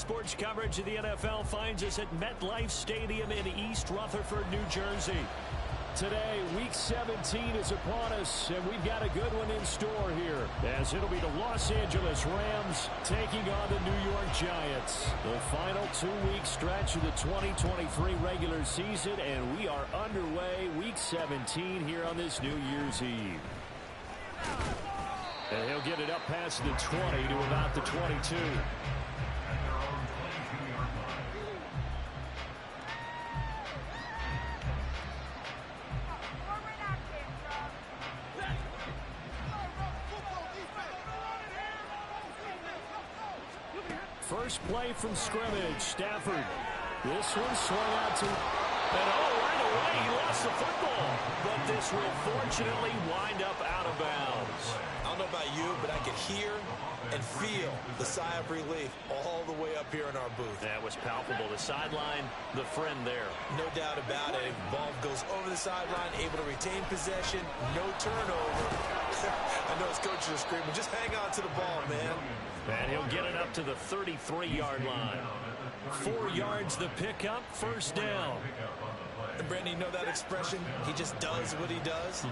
sports coverage of the NFL finds us at MetLife Stadium in East Rutherford, New Jersey. Today, Week 17 is upon us, and we've got a good one in store here, as it'll be the Los Angeles Rams taking on the New York Giants. The final 2-week stretch of the 2023 regular season, and we are underway Week 17 here on this New Year's Eve. And he'll get it up past the 20 to about the 22. First play from scrimmage, Stafford. This one swung out to, and right away he lost the football. But this will fortunately wind up out of bounds. I don't know about you, but I could hear and feel the sigh of relief all the way up here in our booth. That was palpable. The sideline, the friend there. No doubt about it. Ball goes over the sideline, able to retain possession, no turnover. I know his coaches are screaming, just hang on to the ball, man. And he'll get it up to the 33-yard line. 4 yards the pickup, first down. And Brandon, you know that expression? He just does what he does.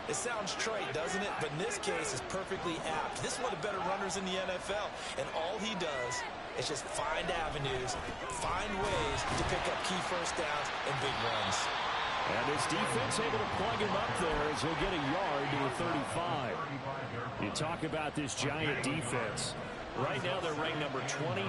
It sounds trite, doesn't it? But in this case, it's perfectly apt. This is one of the better runners in the NFL. And all he does is just find avenues, find ways to pick up key first downs and big runs. And his defense able to plug him up there as he'll get a yard to the 35. You talk about this Giant defense. Right now they're ranked number 29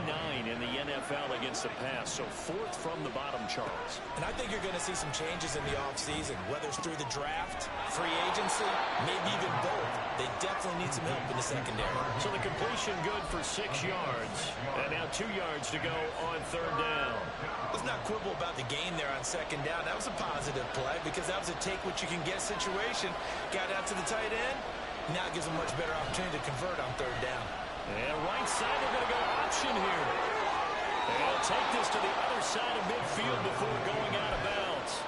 in the NFL against the pass, so 4th from the bottom, Charles. And I think you're going to see some changes in the offseason, whether it's through the draft, free agency, maybe even both. They definitely need some help in the secondary. So the completion good for 6 yards, and now 2 yards to go on 3rd down. Let's not quibble about the gain there on 2nd down. That was a positive play because that was a take-what-you-can-get situation. Got out to the tight end. Now it gives a much better opportunity to convert on 3rd down. And right side, they're going to go option here. And he'll take this to the other side of midfield before going out of bounds.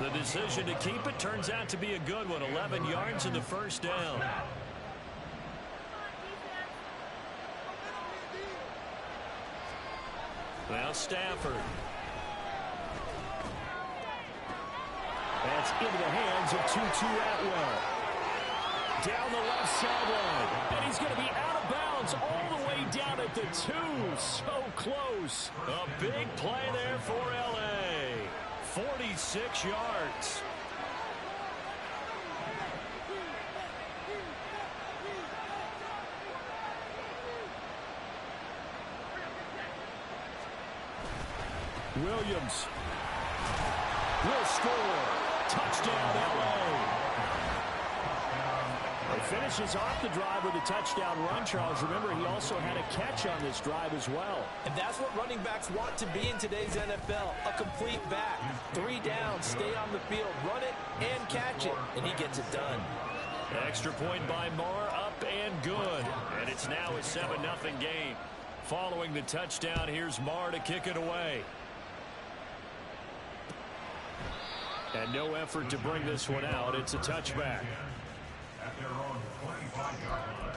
The decision to keep it turns out to be a good one. 11 yards in the first down. Now Stafford. That's into the hands of Tutu Atwell. Down the left sideline. And he's going to be out of bounds all the way down at the 2. So close. A big play there for L.A. 46 yards. Williams will score. Touchdown, L.A. He finishes off the drive with a touchdown run, Charles. Remember, he also had a catch on this drive as well. And that's what running backs want to be in today's NFL, a complete back. 3 down, stay on the field, run it, and catch it. And he gets it done. Extra point by Marr, up and good. And it's now a 7-0 game. Following the touchdown, here's Marr to kick it away. And no effort to bring this one out. It's a touchback. At their own 25-yard line.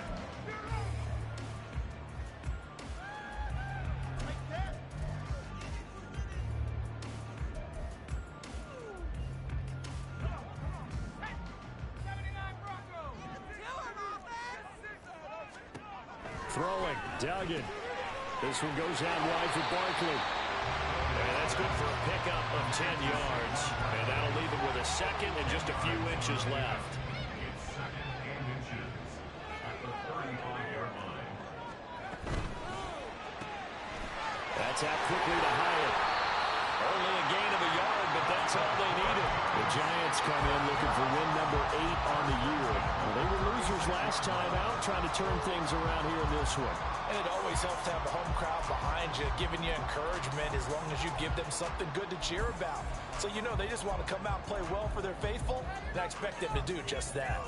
Throwing, Duggan. This one goes out wide for Barkley. And that's good for a pickup of 10 yards. And that'll leave him with a second and just a few inches left. That's out quickly to Hyatt. Only a gain of a yard, but that's all they needed. The Giants come in looking for win number 8 on the year. Well, they were losers last time out, trying to turn things around here in this one. And it always helps to have a home crowd behind you, giving you encouragement as long as you give them something good to cheer about. So you know they just want to come out and play well for their faithful, and I expect them to do just that.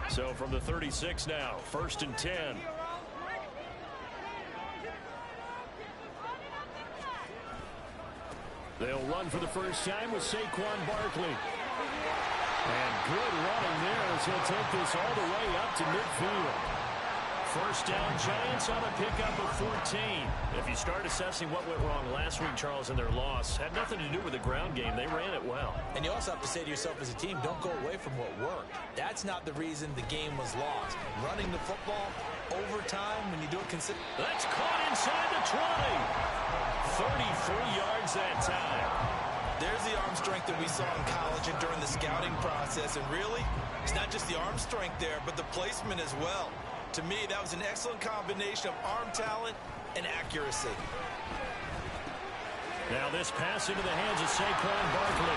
So from the 36 now, 1st and 10. They'll run for the first time with Saquon Barkley. And good running there as he'll take this all the way up to midfield. First down, Giants on a pickup of 14. If you start assessing what went wrong last week, Charles, in their loss, had nothing to do with the ground game. They ran it well. And you also have to say to yourself as a team, don't go away from what worked. That's not the reason the game was lost. Running the football, overtime, when you do it consistently. That's caught inside the 20. 33 yards that time. There's the arm strength that we saw in college and during the scouting process. And really, it's not just the arm strength there, but the placement as well. To me, that was an excellent combination of arm talent and accuracy. Now this pass into the hands of Saquon Barkley.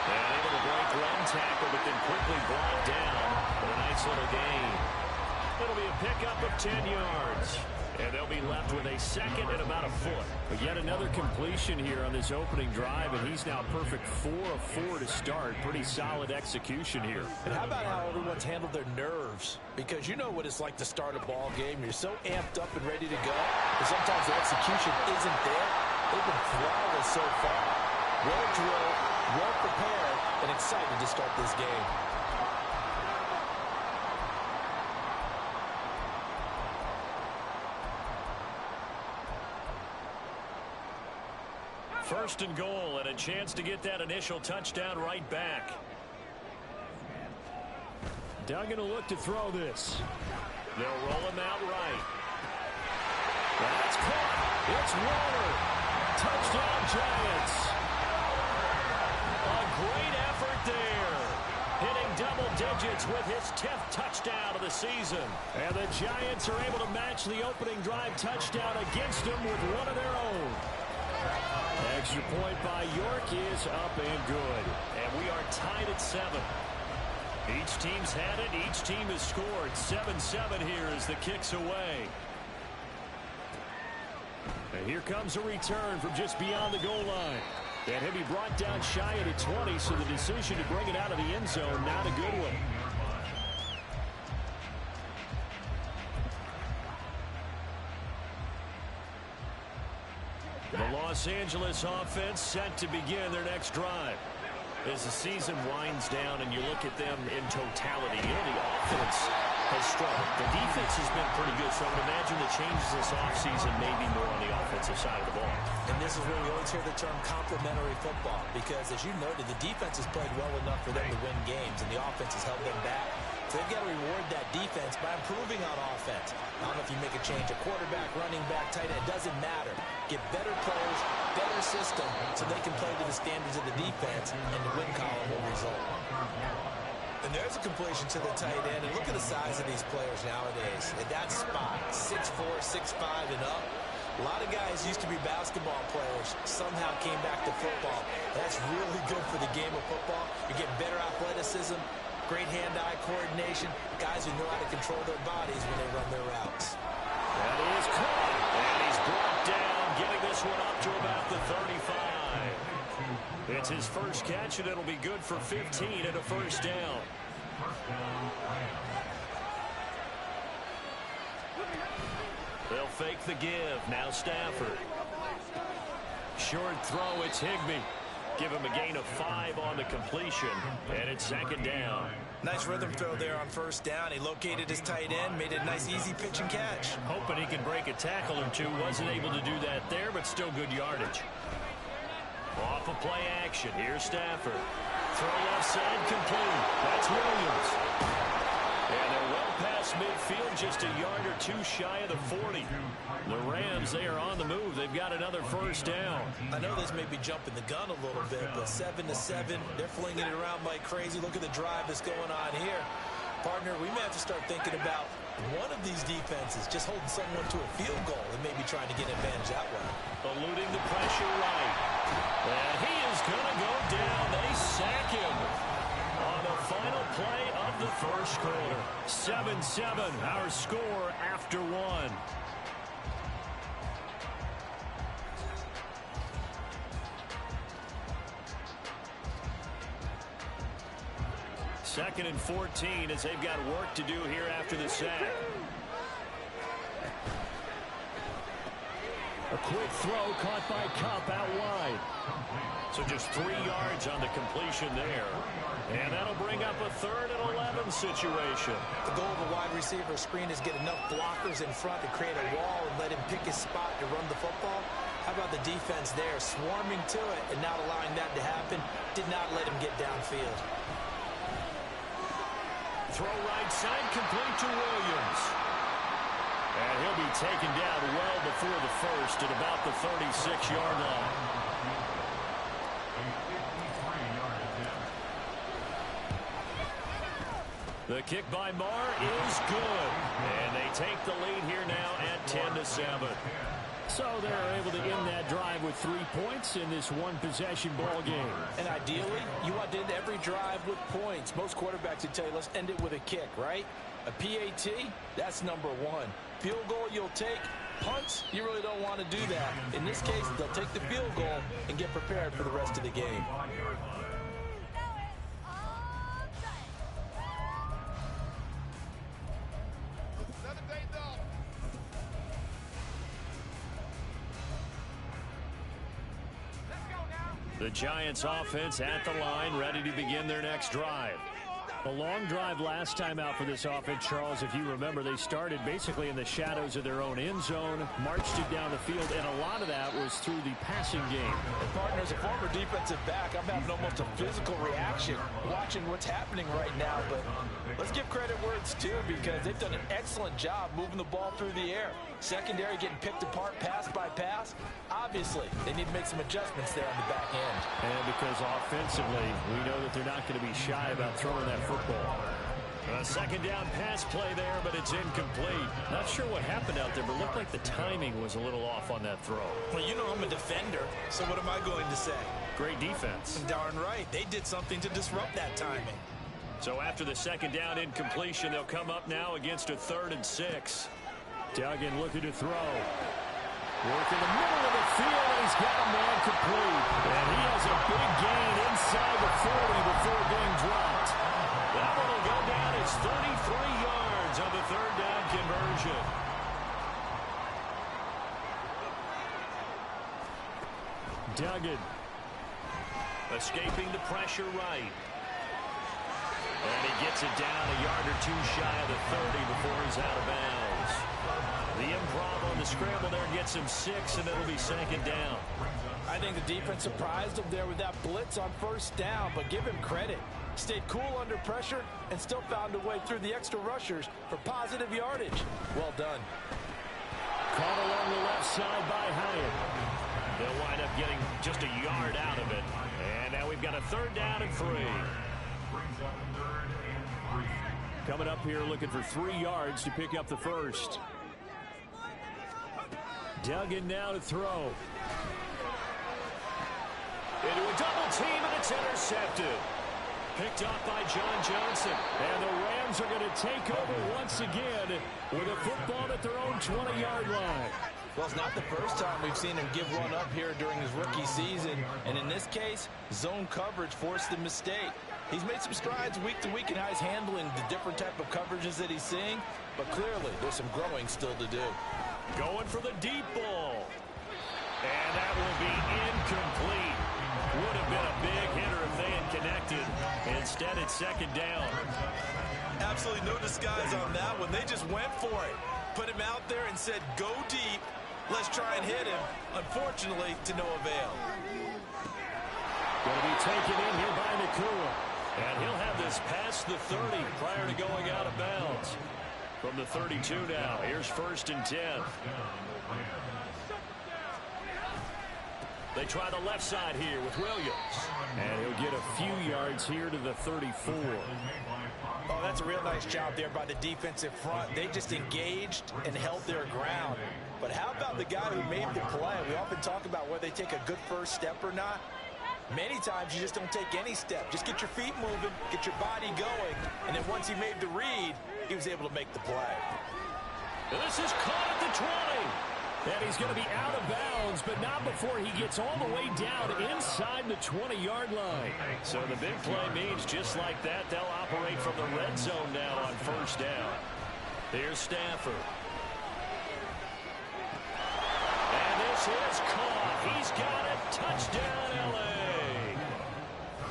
And able to break run tackle, but then quickly brought down for a nice little gain. It'll be a pickup of 10 yards. And they'll be left with a second and about a foot. But yet another completion here on this opening drive, and he's now perfect 4 of 4 to start. Pretty solid execution here. And how about how everyone's handled their nerves? Because you know what it's like to start a ball game. You're so amped up and ready to go, but sometimes the execution isn't there. They've been flawless so far. Well drilled, well prepared, and excited to start this game. First and goal, and a chance to get that initial touchdown right back. Duggan will look to throw this. They'll roll him out right. That's caught. It's Warner. Touchdown, Giants. A great effort there. Hitting double digits with his 10th touchdown of the season. And the Giants are able to match the opening drive touchdown against them with one of their own. Extra point by York is up and good. And we are tied at 7. Each team's had it. Each team has scored. 7-7 here as the kick's away. And here comes a return from just beyond the goal line. And he'll be brought down shy of the 20, so the decision to bring it out of the end zone, not a good one. The Los Angeles offense set to begin their next drive. As the season winds down and you look at them in totality, you know, the offense has struggled. The defense has been pretty good, so I would imagine the changes this offseason may be more on the offensive side of the ball. And this is where we always hear the term complementary football, because as you noted, the defense has played well enough for them to win games, and the offense has held them back. So they've got to reward that defense by improving on offense. I don't know if you make a change, a quarterback, running back, tight end, it doesn't matter. Get better players, better system, so they can play to the standards of the defense, and the win column will result. And there's a completion to the tight end, and look at the size of these players nowadays. At that spot, 6'4", 6'5", and up. A lot of guys used to be basketball players, somehow came back to football. That's really good for the game of football. You get better athleticism, great hand-eye coordination, guys who know how to control their bodies when they run their routes. That is caught, and he's brought down, getting this one up to about the 35. It's his first catch, and it'll be good for 15 and a first down. They'll fake the give. Now Stafford. Short throw, it's Higbee. Give him a gain of 5 on the completion, and it's second down. Nice rhythm throw there on first down. He located his tight end, made it a nice easy pitch and catch. Hoping he can break a tackle or two. Wasn't able to do that there, but still good yardage. Off of play action. Here's Stafford. Throw left side complete. That's Williams. And they're well past midfield, just a yard or two shy of the 40. The Rams, they are on the move. They've got another first down. I know this may be jumping the gun a little bit, but 7-7, they're flinging it around like crazy. Look at the drive that's going on here. Partner, we may have to start thinking about one of these defenses just holding someone to a field goal and maybe trying to get advantage that way. Eluding the pressure right. And he is going to go down. They sack him on the final play of the first quarter. 7-7, our score after 1. Second and 14 as they've got work to do here after the sack. A quick throw caught by Kupp out wide. So just 3 yards on the completion there. And that'll bring up a 3rd and 11 situation. The goal of a wide receiver screen is get enough blockers in front to create a wall and let him pick his spot to run the football. How about the defense there, swarming to it and not allowing that to happen? Did not let him get downfield. Throw right side, complete to Williams. And he'll be taken down well before the first at about the 36-yard line. The kick by Marr is good. And they take the lead here now at 10-7. So they're able to end that drive with 3 points in this one-possession ball game. And ideally, you want to end every drive with points. Most quarterbacks would tell you, let's end it with a kick, right? A PAT, that's number 1. Field goal you'll take. Punts, you really don't want to do that. In this case, they'll take the field goal and get prepared for the rest of the game. The Giants offense at the line, ready to begin their next drive. A long drive last time out for this offense, Charles. If you remember, they started basically in the shadows of their own end zone, marched it down the field, and a lot of that was through the passing game. And partner, as a former defensive back, I'm having almost a physical reaction watching what's happening right now. But let's give credit where it's due, because they've done an excellent job moving the ball through the air. Secondary getting picked apart pass by pass. Obviously, they need to make some adjustments there on the back end. And because offensively, we know that they're not going to be shy about throwing that football. A second down pass play there, but it's incomplete. Not sure what happened out there, but it looked like the timing was a little off on that throw. Well, you know I'm a defender, so what am I going to say? Great defense. Darn right. They did something to disrupt that timing. So after the second down incompletion, they'll come up now against a 3rd and 6. Duggan looking to throw. Work in the middle of the field, and he's got a man complete. And he has a big gain inside the 40 before being dropped. That one will go down as 33 yards on the 3rd down conversion. Duggan escaping the pressure right. And he gets it down a yard or 2 shy of the 30 before he's out of bounds. The improv on the scramble there gets him 6, and it'll be 2nd down. I think the defense surprised him there with that blitz on 1st down, but give him credit. Stayed cool under pressure and still found a way through the extra rushers for positive yardage. Well done. Caught along the left side by Hyatt. They'll wind up getting just a yard out of it. And now we've got a 3rd down and 3. Coming up here looking for 3 yards to pick up the first. Duggan now to throw. Into a double team, and it's intercepted. Picked off by John Johnson. And the Rams are going to take over once again with a football at their own 20-yard line. Well, it's not the first time we've seen him give one up here during his rookie season. And in this case, zone coverage forced the mistake. He's made some strides week to week in how he's handling the different type of coverages that he's seeing. But clearly, there's some growing still to do. Going for the deep ball. And that will be incomplete. Would have been a big hitter if they had connected. Instead, it's 2nd down. Absolutely no disguise on that one. They just went for it. Put him out there and said, go deep. Let's try and hit him. Unfortunately, to no avail. Going to be taken in here by Nakua. And he'll have this past the 30 prior to going out of bounds. From the 32 now, here's 1st and 10. They try the left side here with Williams. And he'll get a few yards here to the 34. Oh, that's a real nice job there by the defensive front. They just engaged and held their ground. But how about the guy who made the play? We often talk about whether they take a good first step or not. Many times you just don't take any step. Just get your feet moving, get your body going, and then once he made the read, he was able to make the play. And this is caught at the 20. And he's going to be out of bounds, but not before he gets all the way down inside the 20-yard line. So the big play means just like that, they'll operate from the red zone now on 1st down. Here's Stafford. And this This is caught. He's got it. Touchdown, L.A.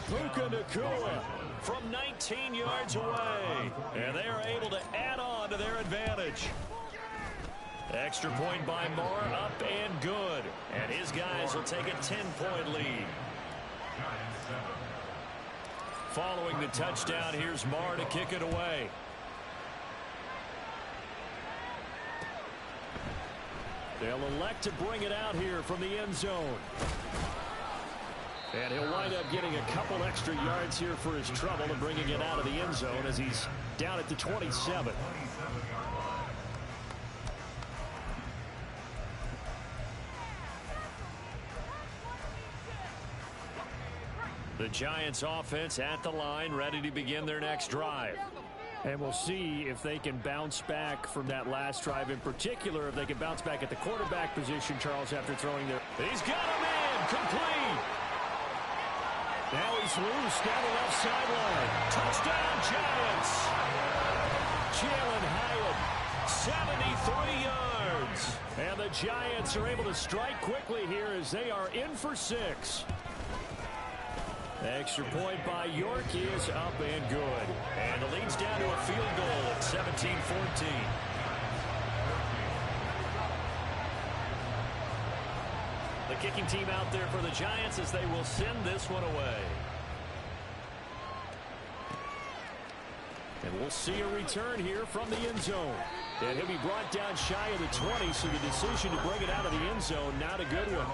Puka Nacua from 19 yards away. And they are able to add on to their advantage. Extra point by Moore, up and good. And his guys will take a 10-point lead. Following the touchdown, here's Moore to kick it away. They'll elect to bring it out here from the end zone. And he'll wind up getting a couple extra yards here for his trouble and bringing it out of the end zone as he's down at the 27. The Giants offense at the line, ready to begin their next drive. And we'll see if they can bounce back from that last drive, in particular if they can bounce back at the quarterback position, Charles, after throwing their... He's got him in, complete. Now he's loose down the left sideline. Touchdown, Giants. Jalen Hyatt, 73 yards. And the Giants are able to strike quickly here as they are in for 6. Extra point by York is up and good. And the lead's down to a field goal at 17-14. The kicking team out there for the Giants as they will send this one away. And we'll see a return here from the end zone. And he'll be brought down shy of the 20, so the decision to bring it out of the end zone, not a good one.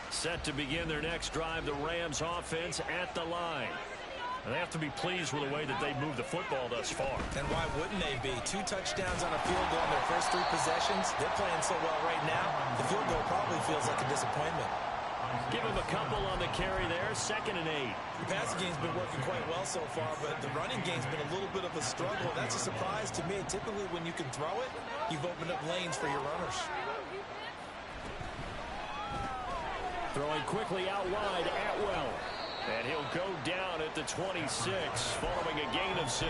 Set to begin their next drive, the Rams offense at the line. And they have to be pleased with the way that they've moved the football thus far. And why wouldn't they be? 2 touchdowns on a field goal in their first 3 possessions. They're playing so well right now, the field goal probably feels like a disappointment. Give him a couple on the carry there, 2nd and 8. The passing game's been working quite well so far, but the running game's been a little bit of a struggle. That's a surprise to me. Typically, when you can throw it, you've opened up lanes for your runners. Throwing quickly out wide, Atwell. And he'll go down at the 26, following a gain of 6.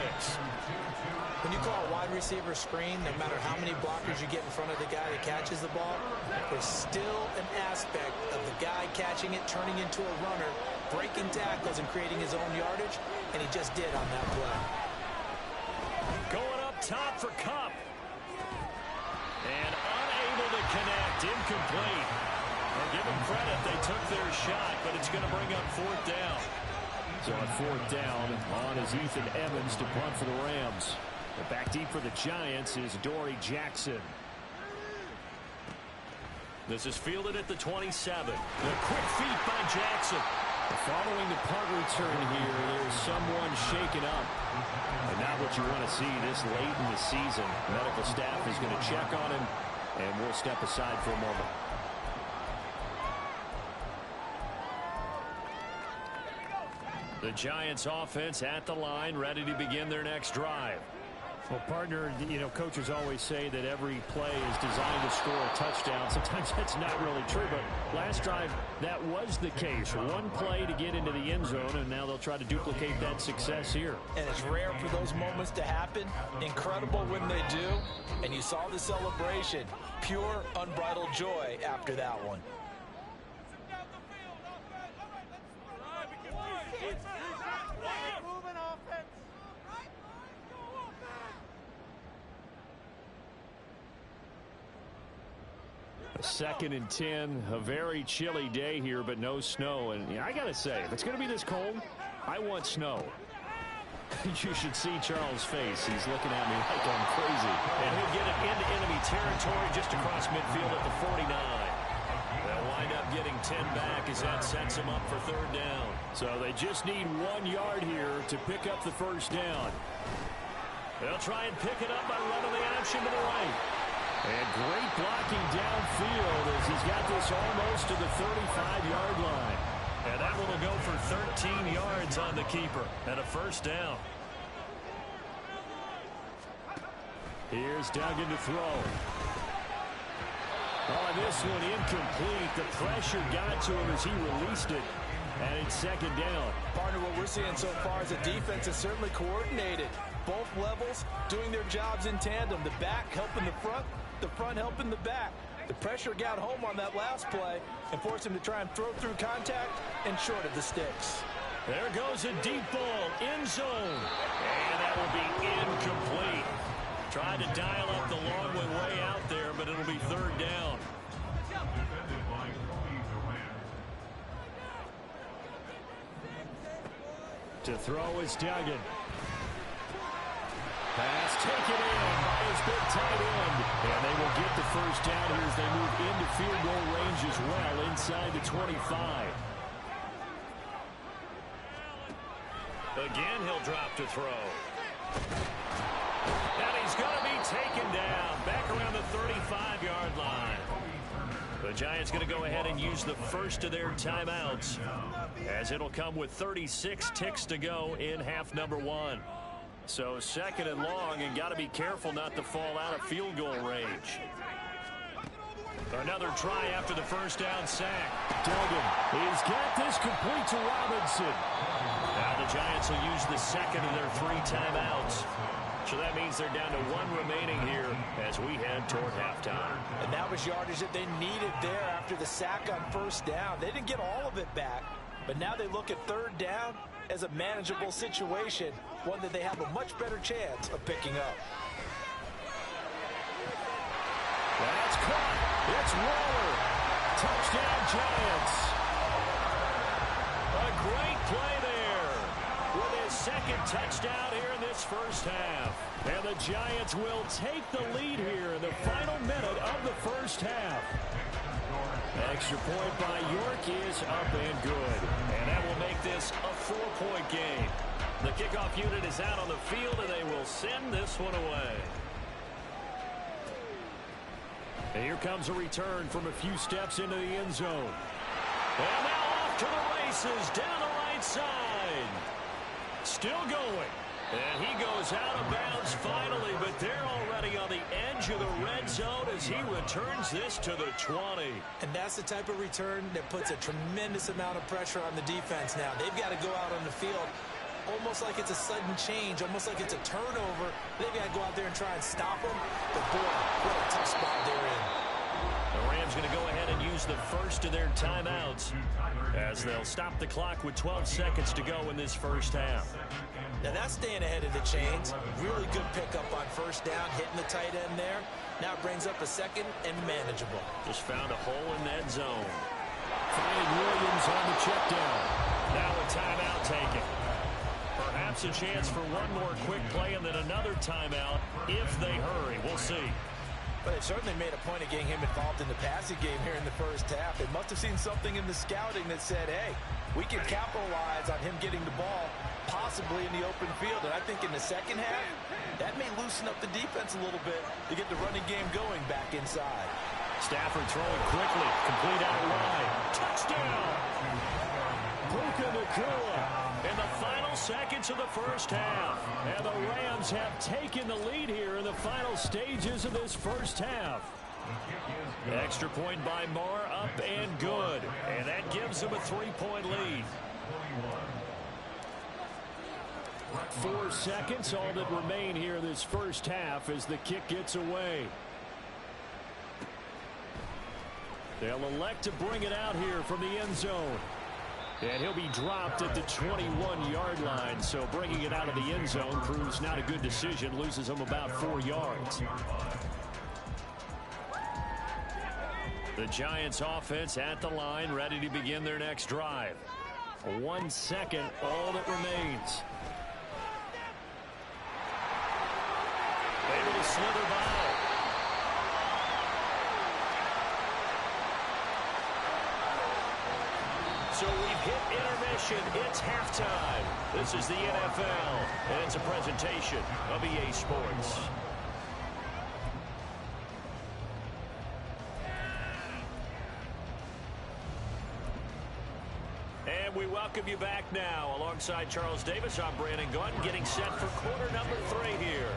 When you call a wide receiver screen, no matter how many blockers you get in front of the guy that catches the ball, there's still an aspect of the guy catching it, turning into a runner, breaking tackles and creating his own yardage, and he just did on that play. Going up top for Kupp. And unable to connect, incomplete. Well, give them credit, they took their shot, but it's going to bring up 4th down. So on 4th down, on is Ethan Evans to punt for the Rams. But back deep for the Giants is Dory Jackson. This is fielded at the 27. The quick feet by Jackson. Following the punt return here, there's someone shaken up. And not what you want to see this late in the season. Medical staff is going to check on him, and we'll step aside for a moment. The Giants offense at the line, ready to begin their next drive. Well, partner, you know, coaches always say that every play is designed to score a touchdown. Sometimes that's not really true, but last drive, that was the case. One play to get into the end zone, and now they'll try to duplicate that success here. And it's rare for those moments to happen. Incredible when they do. And you saw the celebration. Pure, unbridled joy after that one. Second and 10, a very chilly day here, but no snow. And I got to say, if it's going to be this cold, I want snow. You should see Charles' face. He's looking at me like I'm crazy. And he'll get it into enemy territory just across midfield at the 49. They'll wind up getting 10 back as that sets him up for 3rd down. So they just need 1 yard here to pick up the 1st down. They'll try and pick it up by running the option to the right. And great blocking downfield as he's got this almost to the 35-yard line. And that one will go for 13 yards on the keeper and a 1st down. Here's Duggan to throw. Oh, this one incomplete. The pressure got to him as he released it. And it's second down. Partner, what we're seeing so far is the defense is certainly coordinated. Both levels doing their jobs in tandem. The back helping the front helping the back. The pressure got home on that last play and forced him to try and throw through contact and short of the sticks. There goes a deep ball, end zone. And that will be incomplete. Tried to dial up the long way out there, but it'll be third down. To throw is Duggan. Pass taken in by his big tight end. And they will get the first down here as they move into field goal range as well inside the 25. Again, he'll drop to throw. And he's going to be taken down back around the 35-yard line. The Giants going to go ahead and use the first of their timeouts as it'll come with 36 ticks to go in half number one. So second and long, and got to be careful not to fall out of field goal range. Another try after the first down sack. Duggan, he's got this complete to Robinson. Now the Giants will use the second of their 3 timeouts. So that means they're down to 1 remaining here as we head toward halftime. And that was yardage that they needed there after the sack on first down. They didn't get all of it back, but now they look at third down as a manageable situation, one that they have a much better chance of picking up. That's caught. It's Waller. Touchdown, Giants. A great play there with his second touchdown here in this first half. And the Giants will take the lead here in the final minute of the first half. Extra point by York is up and good. And that will make this a 4-point game. The kickoff unit is out on the field, and they will send this one away. And here comes a return from a few steps into the end zone. And now off to the races down the right side. Still going. And he goes out of bounds finally, but they're already on the edge of the red zone as he returns this to the 20. And that's the type of return that puts a tremendous amount of pressure on the defense now. They've got to go out on the field almost like it's a sudden change, almost like it's a turnover. They've got to go out there and try and stop them. But boy, what a tough spot they're in. The Rams going to go ahead and use the first of their timeouts as they'll stop the clock with 12 seconds to go in this first half. Now that's staying ahead of the chains. Really good pickup on first down, hitting the tight end there. Now it brings up a second and manageable. Just found a hole in that zone. Finding Williams on the check down. Now a timeout taken. Perhaps a chance for one more quick play and then another timeout if they hurry. We'll see. But they certainly made a point of getting him involved in the passing game here in the first half. They must have seen something in the scouting that said, hey, we can capitalize on him getting the ball possibly in the open field. And I think in the second half, that may loosen up the defense a little bit to get the running game going back inside. Stafford throwing quickly, complete out wide. Touchdown! Puka Nacua in the final seconds of the first half. And the Rams have taken the lead here in the final stages of this first half. Extra point by Marr, up and good. And that gives them a 3-point lead. 4 seconds, all that remain here in this first half as the kick gets away. They'll elect to bring it out here from the end zone. And he'll be dropped at the 21-yard line. So bringing it out of the end zone proves not a good decision. Loses him about 4 yards. The Giants offense at the line, ready to begin their next drive. 1 second, all that remains. Able to slither by. So we've hit intermission. It's halftime. This is the NFL, and it's a presentation of EA Sports. And we welcome you back now. Alongside Charles Davis, I'm Brandon Gaudin, getting set for quarter number 3 here.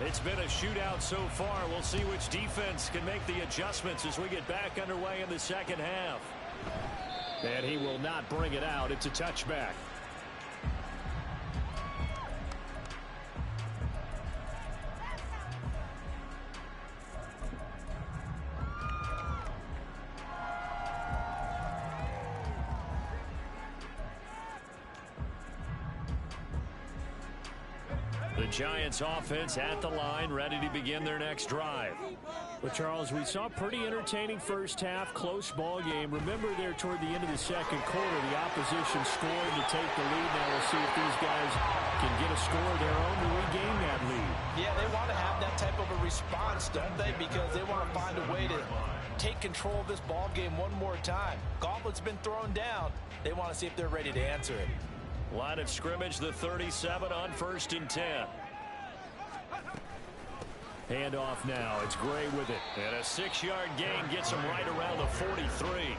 It's been a shootout so far. We'll see which defense can make the adjustments as we get back underway in the second half. And he will not bring it out. It's a touchback. The Giants offense at the line, ready to begin their next drive. Well, Charles, we saw a pretty entertaining first half, close ball game. Remember there toward the end of the second quarter, the opposition scored to take the lead. Now we'll see if these guys can get a score of their own to regain that lead. Yeah, they want to have that type of a response, don't they? Because they want to find a way to take control of this ball game one more time. Gauntlet's been thrown down. They want to see if they're ready to answer it. Line of scrimmage, the 37 on 1st and 10. Handoff now. It's Gray with it. And a 6-yard gain gets him right around the 43.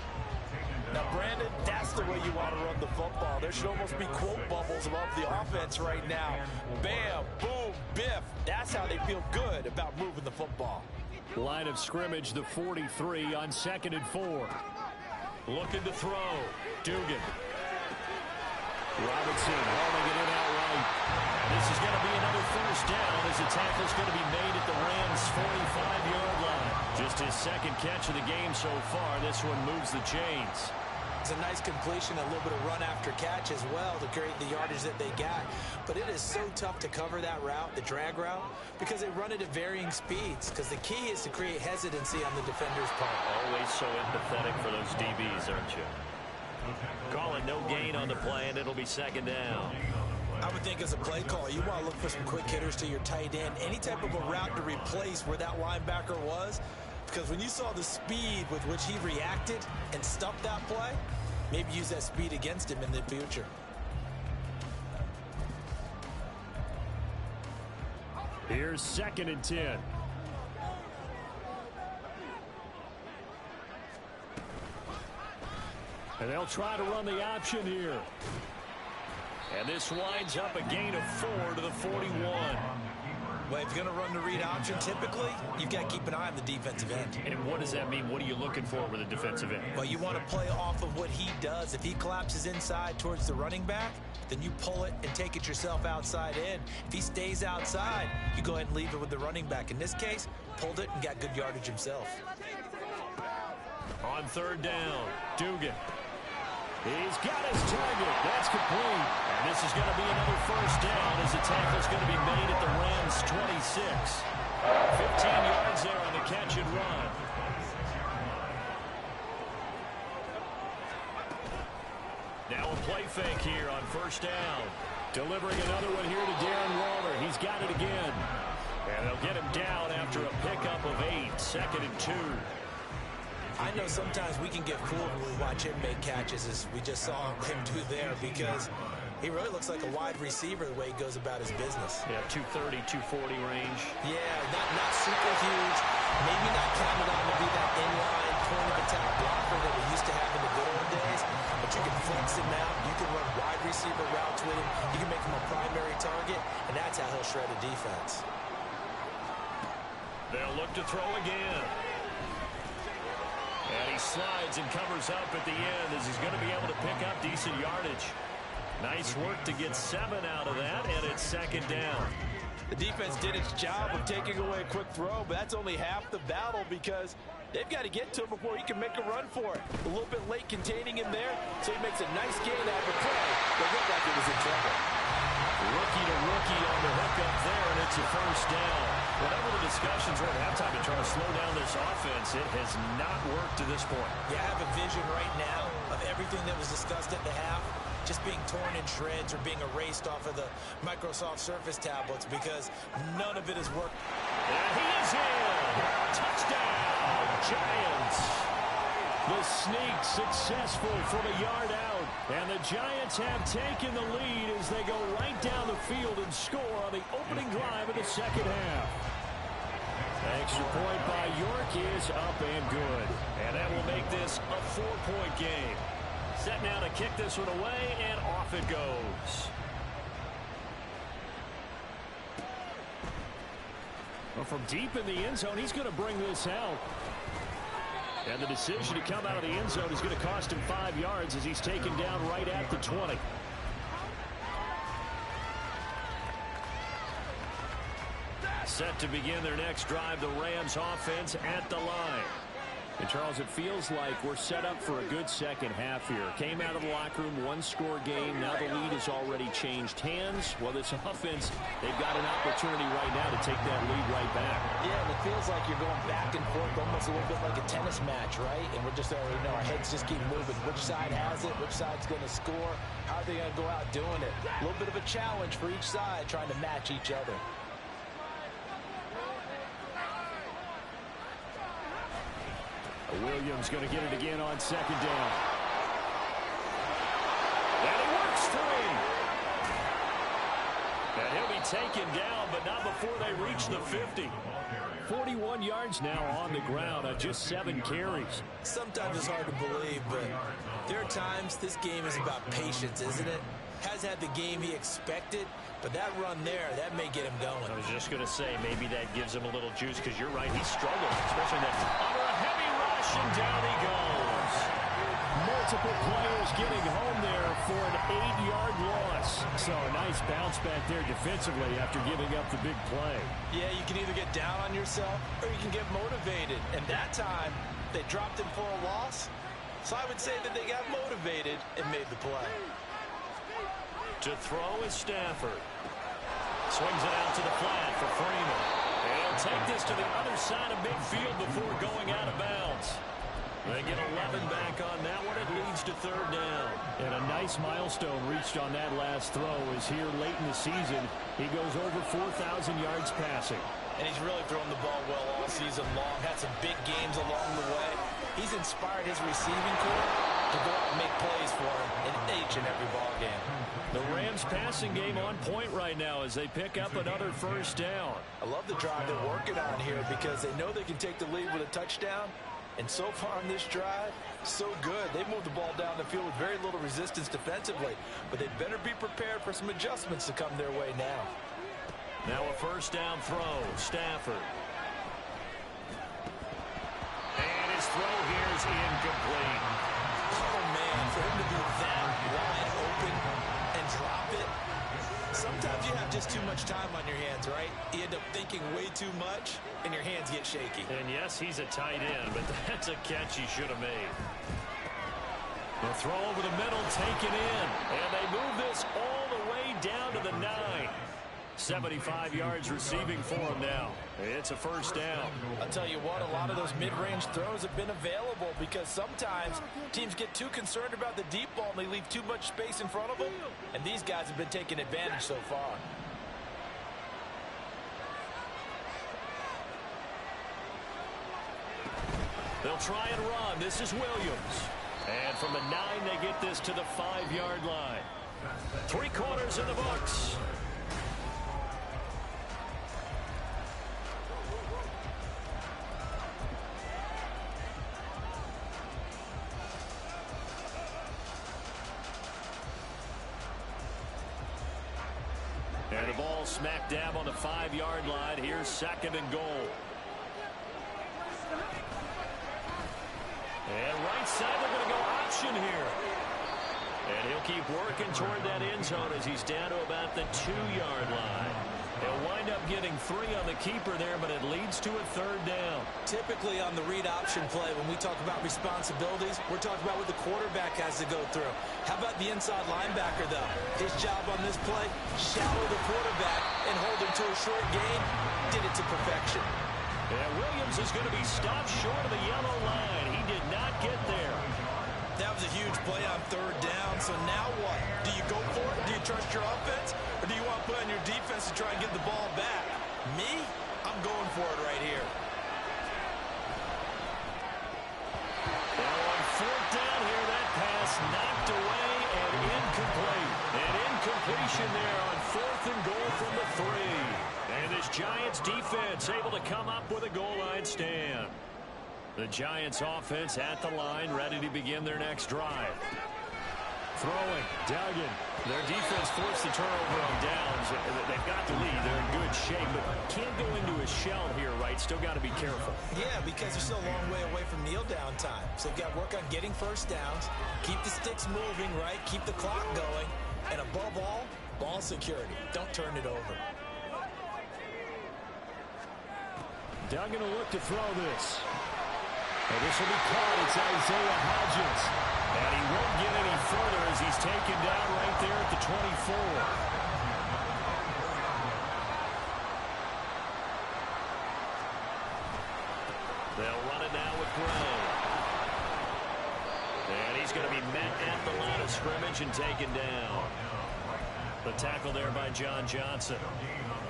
Now, Brandon, that's the way you want to run the football. There should almost be quote bubbles above the offense right now. Bam, boom, biff. That's how they feel good about moving the football. Line of scrimmage, the 43 on 2nd and 4. Looking to throw. Dugan. Robinson hauling it in outright. This is going to be another first down as the tackle's going to be made at the Rams' 45-yard line. Just his second catch of the game so far. This one moves the chains. It's a nice completion, a little bit of run after catch as well to create the yardage that they got. But it is so tough to cover that route, the drag route, because they run it at varying speeds. Because the key is to create hesitancy on the defender's part. Always so empathetic for those DBs, aren't you? Call it no gain on the play, and it'll be 2nd down. I would think as a play call, you want to look for some quick hitters to your tight end. Any type of a route to replace where that linebacker was. Because when you saw the speed with which he reacted and stuffed that play, maybe use that speed against him in the future. Here's 2nd and 10. And they'll try to run the option here. And this winds up a gain of 4 to the 41. Well, if you're going to run the read option, typically, you've got to keep an eye on the defensive end. And what does that mean? What are you looking for with a defensive end? Well, you want to play off of what he does. If he collapses inside towards the running back, then you pull it and take it yourself outside in. If he stays outside, you go ahead and leave it with the running back. In this case, pulled it and got good yardage himself. On 3rd down, Dugan. He's got his target. That's complete. And this is going to be another first down as the tackle's going to be made at the Rams' 26. 15 yards there on the catch and run. Now a play fake here on 1st down. Delivering another one here to Darren Waller. He's got it again. And they'll get him down after a pickup of 8. 2nd and 2. I know sometimes we can get fooled when we watch him make catches, as we just saw him do there, because he really looks like a wide receiver the way he goes about his business. Yeah, 230, 240 range. Yeah, not super huge. Maybe not counted on to be that inline point of attack blocker that we used to have in the good old days, but you can flex him out. You can run wide receiver routes with him. You can make him a primary target, and that's how he'll shred a defense. They'll look to throw again. And he slides and covers up at the end as he's going to be able to pick up decent yardage. Nice work to get 7 out of that, and it's 2nd down. The defense did its job of taking away a quick throw, but that's only half the battle because they've got to get to him before he can make a run for it. A little bit late containing him there, so he makes a nice gain out of the play that looked like it was in trouble. Rookie to rookie on the hook up there, and it's a first down. Whatever the discussions were at halftime to try to slow down this offense, it has not worked to this point. You have a vision right now of everything that was discussed at the half just being torn in shreds or being erased off of the Microsoft Surface tablets because none of it has worked. And he is in! Touchdown, Giants! The sneak successful from a yard out. And the Giants have taken the lead as they go right down the field and score on the opening drive of the second half. Extra point by York is up and good. And that will make this a 4-point game. Set now to kick this one away, and off it goes. Well, from deep in the end zone, he's going to bring this out. And the decision to come out of the end zone is going to cost him 5 yards as he's taken down right at the 20. Set to begin their next drive, the Rams offense at the line. And, Charles, it feels like we're set up for a good second half here. Came out of the locker room, one-score game. Now the lead has already changed hands. Well, this offense, they've got an opportunity right now to take that lead right back. Yeah, and it feels like you're going back and forth almost a little bit like a tennis match, right? And we're just already know our heads just keep moving. Which side has it? Which side's going to score? How are they going to go out doing it? A little bit of a challenge for each side trying to match each other. Williams going to get it again on second down. And he works free. And he'll be taken down, but not before they reach the 50. 41 yards now on the ground on just 7 carries. Sometimes it's hard to believe, but there are times this game is about patience, isn't it? Has had the game he expected, but that run there, that may get him going. I was just going to say, maybe that gives him a little juice, because you're right, he struggled, especially that under a heavy rush, and down he goes. Multiple players getting home there for an 8-yard loss. So a nice bounce back there defensively after giving up the big play. Yeah, you can either get down on yourself or you can get motivated. And that time, they dropped him for a loss. So I would say that they got motivated and made the play. To throw is Stafford. Swings it out to the flat for Freeman. And he'll take this to the other side of midfield before going out of bounds. They get 11 back on that one. It leads to third down. And a nice milestone reached on that last throw is here late in the season. He goes over 4,000 yards passing. And he's really thrown the ball well all season long. Had some big games along the way. He's inspired his receiving corps to go out and make plays for him in each and every ball game. The Rams passing game on point right now as they pick up another first down. I love the drive they're working on here because they know they can take the lead with a touchdown. And so far on this drive, so good. They moved the ball down the field with very little resistance defensively. But they better be prepared for some adjustments to come their way now. Now a first down throw. Stafford. And his throw here is incomplete. Oh, man, for him to be that wide open and drop it. Sometimes you have just too much time on your hands, right? You end up thinking way too much, and your hands get shaky. And yes, he's a tight end, but that's a catch he should have made. The throw over the middle, taken in. And they move this all the way down to the 9. 75 yards receiving for him now. It's a first down. I'll tell you what, a lot of those mid-range throws have been available because sometimes teams get too concerned about the deep ball and they leave too much space in front of them. And these guys have been taking advantage so far. They'll try and run. This is Williams. And from the 9, they get this to the 5-yard line. 3 quarters in the books. And the ball smack dab on the 5-yard line. Here's second and goal. And right side, they're going to go option here. And he'll keep working toward that end zone as he's down to about the 2-yard line. He'll wind up getting 3 on the keeper there, but it leads to a third down. Typically on the read option play, when we talk about responsibilities, we're talking about what the quarterback has to go through. How about the inside linebacker, though? His job on this play, shallow the quarterback and hold him to a short gain. Did it to perfection. And Williams is going to be stopped short of the yellow line. He did not get there. That was a huge play on third down. So now what? Do you go for it? Do you trust your offense? Or do you want to put on your defense to try and get the ball back? Me? I'm going for it right here. Now on fourth down here, that pass knocked away and incomplete. An incompletion there on 4th and goal from the 3. And this Giants defense able to come up with a goal line stand. The Giants offense at the line, ready to begin their next drive. Throwing, Duggan. Their defense forced the turnover on downs. They've got the lead. They're in good shape, but can't go into a shell here, right? Still got to be careful. Yeah, because they're still a long way away from kneel down time. So they've got to work on getting first downs, keep the sticks moving, right? Keep the clock going. And above all, ball security. Don't turn it over. Duggan will look to throw this. And this will be caught. It's Isaiah Hodgins. And he won't get any further as he's taken down right there at the 24. They'll run it now with Gray. And he's going to be met at the line of scrimmage and taken down. The tackle there by John Johnson.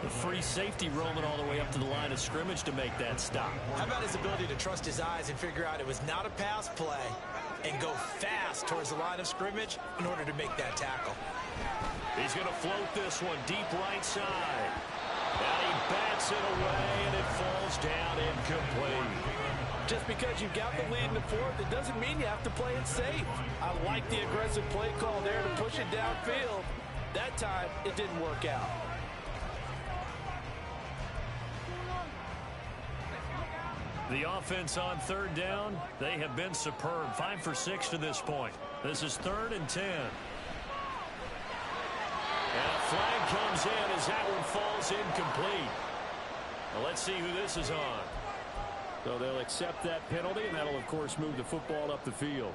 The free safety roaming all the way up to the line of scrimmage to make that stop. How about his ability to trust his eyes and figure out it was not a pass play and go fast towards the line of scrimmage in order to make that tackle. He's going to float this one deep right side. And he bats it away, and it falls down incomplete. Just because you've got the lead in the fourth, it doesn't mean you have to play it safe. I like the aggressive play call there to push it downfield. That time, it didn't work out. The offense on third down, they have been superb. 5 for 6 to this point. This is 3rd and 10. And a flag comes in as that one falls incomplete. Well, let's see who this is on. So they'll accept that penalty, and that'll, of course, move the football up the field.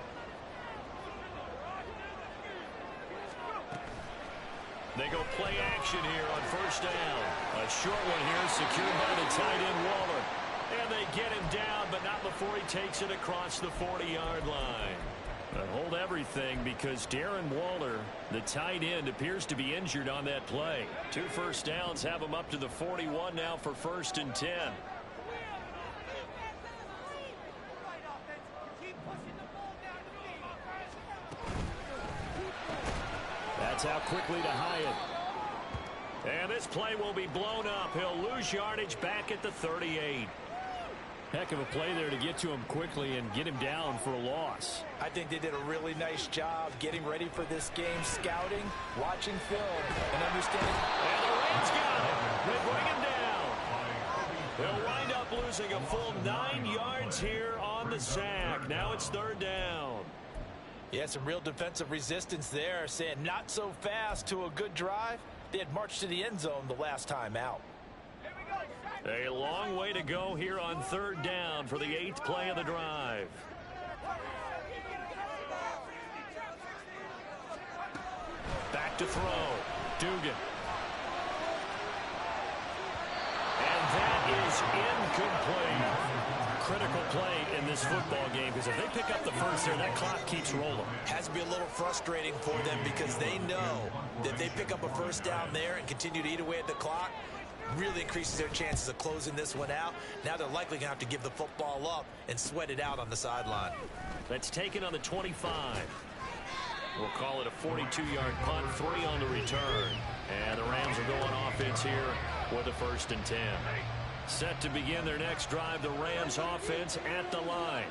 They go play action here on first down. A short one here secured by the tight end Waller. And they get him down, but not before he takes it across the 40-yard line. But hold everything because Darren Waller, the tight end, appears to be injured on that play. 2 first downs have him up to the 41 now for 1st and 10. That's out quickly to Hyatt. And this play will be blown up. He'll lose yardage back at the 38. Heck of a play there to get to him quickly and get him down for a loss. I think they did a really nice job getting ready for this game, scouting, watching film, and understanding. And the Rams got him. They bring him down. They'll wind up losing a full 9 yards here on the sack. Now it's 3rd down. Yeah, some real defensive resistance there, saying not so fast to a good drive. They had marched to the end zone the last time out. A long way to go here on 3rd down for the 8th play of the drive. Back to throw. Dugan. And that is incomplete. Critical play in this football game because if they pick up the first there, that clock keeps rolling. Has to be a little frustrating for them because they know that if they pick up a first down there and continue to eat away at the clock, really increases their chances of closing this one out. Now they're likely going to have to give the football up and sweat it out on the sideline. That's taken on the 25. We'll call it a 42-yard punt, 3 on the return. And the Rams are going offense here with a 1st and 10. Set to begin their next drive, the Rams offense at the line.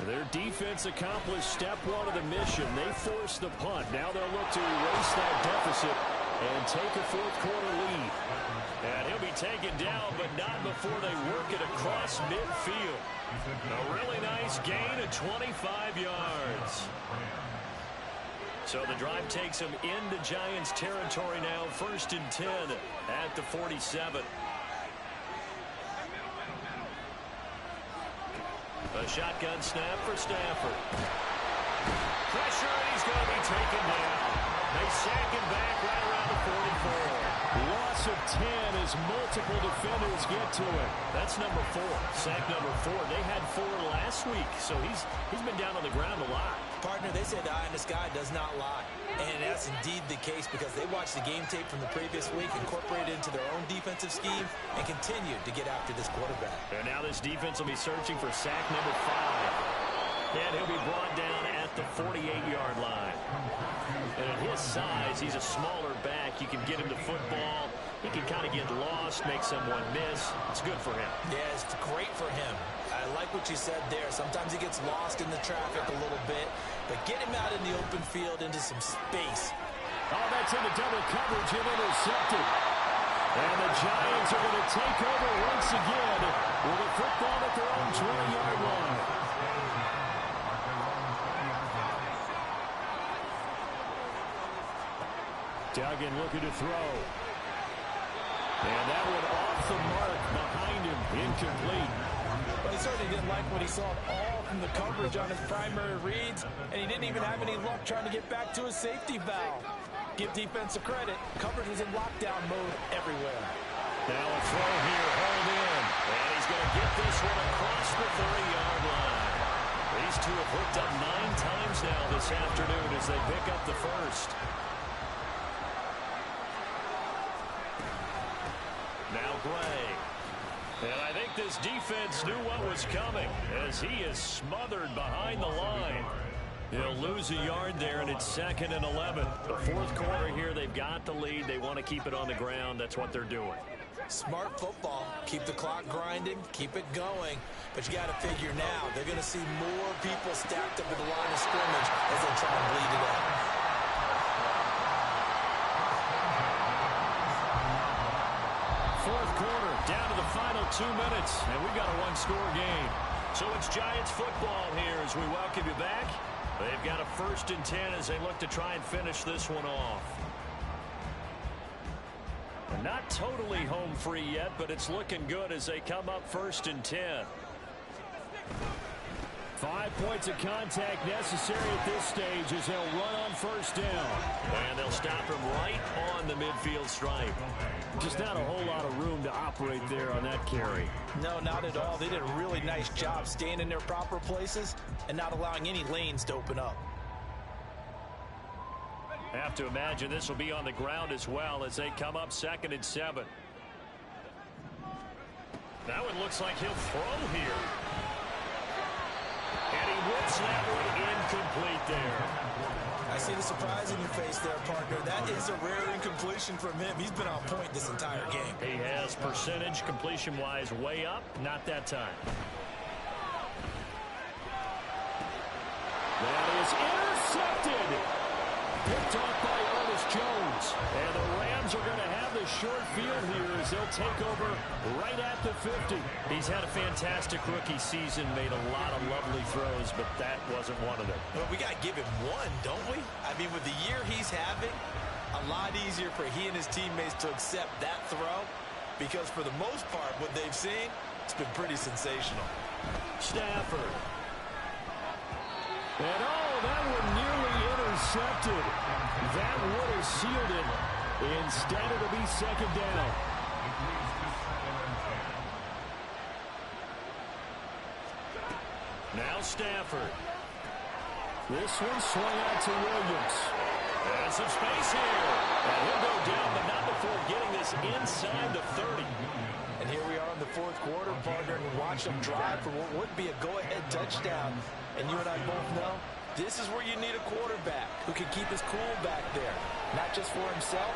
Their defense accomplished step 1 of the mission. They forced the punt. Now they'll look to erase that deficit and take a 4th quarter lead. And he'll be taken down, but not before they work it across midfield. A really nice gain of 25 yards. So the drive takes them into Giants territory now. 1st and 10 at the 47. A shotgun snap for Stafford. Pressure, and he's going to be taken down. They sack him back right around the 44. Loss of 10 as multiple defenders get to it. That's number 4. Sack number 4. They had 4 last week, so he's been down on the ground a lot. Partner, they say the eye in the sky does not lie. And that's indeed the case because they watched the game tape from the previous week, incorporated it into their own defensive scheme, and continued to get after this quarterback. And now this defense will be searching for sack number 5. And he'll be brought down at at the 48-yard line. And at his size, he's a smaller back. You can get him to football. He can kind of get lost, make someone miss. It's good for him. Yeah, it's great for him. I like what you said there. Sometimes he gets lost in the traffic a little bit, but get him out in the open field into some space. Oh, that's into double coverage and intercepted. And the Giants are going to take over once again with a football at their own 20-yard line. Duggan looking to throw. And that one off the mark behind him, incomplete. But he certainly didn't like what he saw all from the coverage on his primary reads, and he didn't even have any luck trying to get back to his safety valve. Give defensive credit. Coverage was in lockdown mode everywhere. Now a throw here, hold in. And he's going to get this one across the 30-yard line. These two have hooked up 9 times now this afternoon as they pick up the first. Now Gray. And I think this defense knew what was coming as he is smothered behind the line. He'll lose a yard there, and it's 2nd and 11. The fourth quarter here, they've got the lead. They want to keep it on the ground. That's what they're doing. Smart football. Keep the clock grinding. Keep it going. But you got to figure now, they're going to see more people stacked up at the line of scrimmage as they try and bleed it out. Fourth quarter, down to the final 2 minutes, and we've got a one-score game. So it's Giants football here as we welcome you back. They've got a 1st and 10 as they look to try and finish this one off. They're not totally home free yet, but it's looking good as they come up 1st and 10. 5 points of contact necessary at this stage as they'll run on 1st down. And they'll stop him right on the midfield stripe. Just not a whole lot of room to operate there on that carry. No, not at all. They did a really nice job staying in their proper places and not allowing any lanes to open up. Have to imagine this will be on the ground as well as they come up 2nd and 7. That one looks like he'll throw here. And he whips that one incomplete there. I see the surprise in your face there, partner. That is a rare incompletion from him. He's been on point this entire game. He has percentage completion-wise way up. Not that time. That is intercepted. Picked off by Ernest Jones. And the Rams are going to have the short field here as they'll take over right at the 50. He's had a fantastic rookie season, made a lot of lovely throws, but that wasn't one of them. Well, we got to give him one, don't we? I mean, with the year he's having, a lot easier for he and his teammates to accept that throw because for the most part, what they've seen, it's been pretty sensational. Stafford. And that one nearly intercepted. That would have sealed it. Instead, it'll be 2nd down. Now Stafford. This one swung out to Williams. And some space here. And he'll go down, but not before getting this inside the 30. And here we are in the fourth quarter, partner, and watch them drive for what would be a go-ahead touchdown. And you and I both know this is where you need a quarterback who can keep his cool back there. Not just for himself,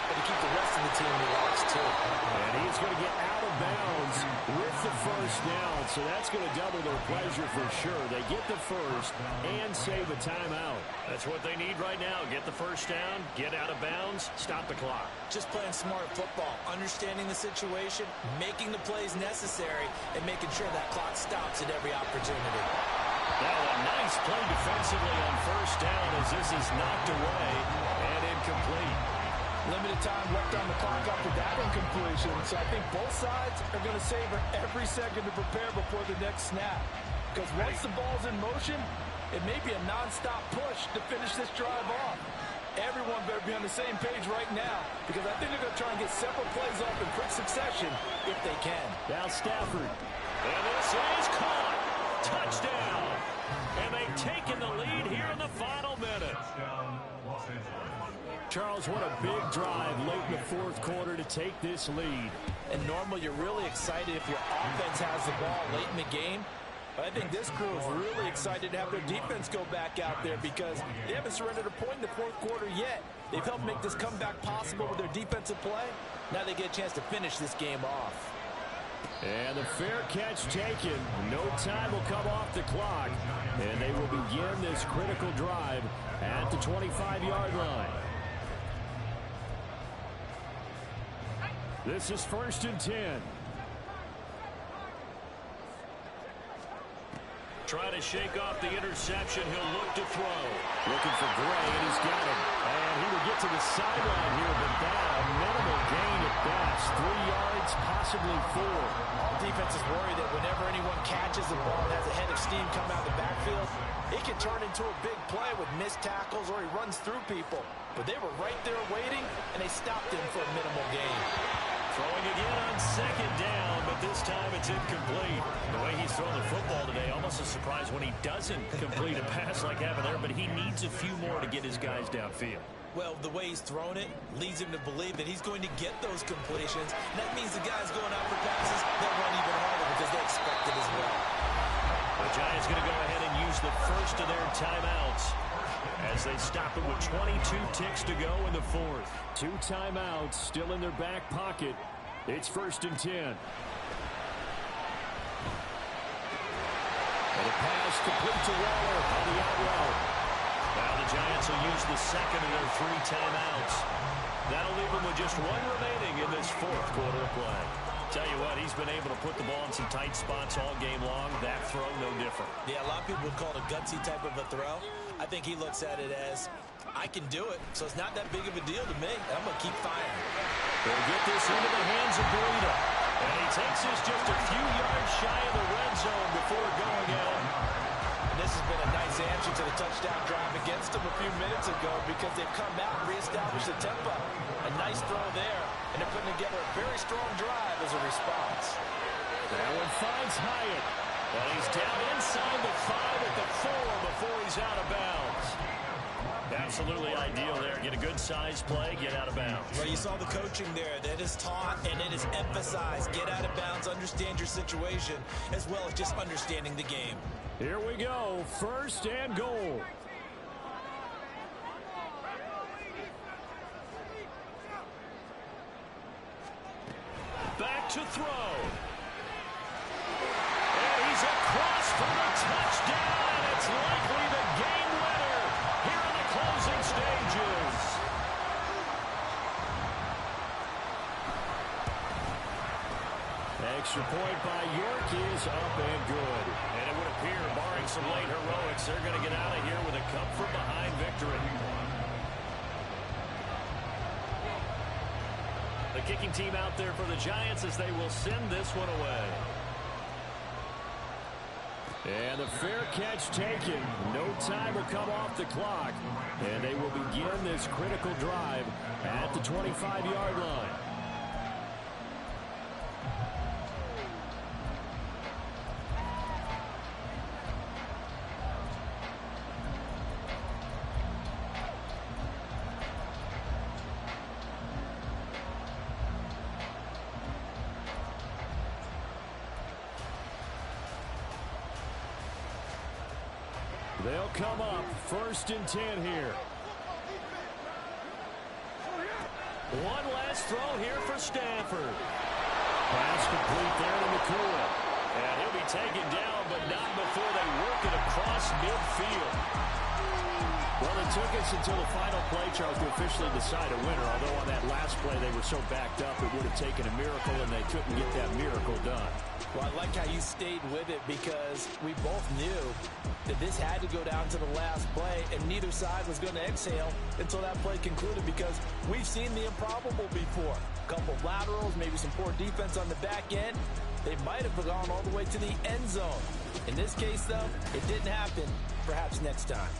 but to keep the rest of the team relaxed too. And he's going to get out of bounds with the 1st down, so that's going to double their pleasure for sure. They get the first and save a timeout. That's what they need right now. Get the 1st down, get out of bounds, stop the clock. Just playing smart football, understanding the situation, making the plays necessary, and making sure that clock stops at every opportunity. Now a nice play defensively on 1st down as this is knocked away and incomplete. Limited time left on the clock after that incompletion, so I think both sides are going to savor every second to prepare before the next snap. Because once the ball's in motion, it may be a non-stop push to finish this drive off. Everyone better be on the same page right now because I think they're going to try and get several plays off in quick succession if they can. Now Stafford. And this is caught. Touchdown. And they've taken the lead here in the final minute. Charles, what a big drive late in the fourth quarter to take this lead. And normally you're really excited if your offense has the ball late in the game. I think this crew is really excited to have their defense go back out there because they haven't surrendered a point in the fourth quarter yet. They've helped make this comeback possible with their defensive play. Now they get a chance to finish this game off. And the fair catch taken. No time will come off the clock. And they will begin this critical drive at the 25-yard line. This is 1st and 10. Trying to shake off the interception. He'll look to throw. Looking for Gray, and he's got him. And he will get to the sideline here, but that a minimal gain at best. 3 yards, possibly 4. All defenses worry that whenever anyone catches the ball and has a head of steam come out of the backfield, it can turn into a big play with missed tackles or he runs through people. But they were right there waiting, and they stopped him for a minimal gain. Throwing again on 2nd down, but this time it's incomplete. The way he's thrown the football today, almost a surprise when he doesn't complete a pass like happened there, but he needs a few more to get his guys downfield. Well, the way he's thrown it leads him to believe that he's going to get those completions. And that means the guys going out for passes, they'll run even harder because they expect it as well. The Giants going to go ahead and use the first of their timeouts as they stop it with 22 ticks to go in the 4th. 2 timeouts still in their back pocket. It's 1st and 10. And a pass complete to Waller on the out route. Now the Giants will use the second of their 3 timeouts. That'll leave them with just 1 remaining in this 4th quarter of play. Tell you what, he's been able to put the ball in some tight spots all game long. That throw, no different. Yeah, a lot of people would call it a gutsy type of a throw. I think he looks at it as, I can do it, so it's not that big of a deal to me. I'm going to keep firing. They'll get this into the hands of Burita. And he takes this just a few yards shy of the red zone before going out. And this has been a nice answer to the touchdown drive against them a few minutes ago because they've come out and reestablished the tempo. A nice throw there, and they're putting together a very strong drive as a response. That one finds Hyatt. Well, he's down inside the 5 at the 4 before he's out of bounds. Absolutely ideal there. Get a good size play, get out of bounds. Well, you saw the coaching there. That is taught and it is emphasized. Get out of bounds, understand your situation, as well as just understanding the game. Here we go. 1st and goal. Back to throw. And he's across for the touchdown. It's likely the game winner here in the closing stages. Extra point by York is up and good. And it would appear, barring some late heroics, they're going to get out of here with a come-from-behind victory. The kicking team out there for the Giants as they will send this one away. And the fair catch taken. No time will come off the clock. And they will begin this critical drive at the 25-yard line. They'll come up 1st and 10 here. One last throw here for Stanford. Pass complete there to McCool. And he'll be taken down, but not before they work it across midfield. Well, it took us until the final play, Charles, to officially decide a winner. Although on that last play they were so backed up, it would have taken a miracle, and they couldn't get that miracle done. Well, I like how you stayed with it because we both knew that this had to go down to the last play, and neither side was going to exhale until that play concluded because we've seen the improbable before. A couple of laterals, maybe some poor defense on the back end. They might have gone all the way to the end zone. In this case, though, it didn't happen. Perhaps next time.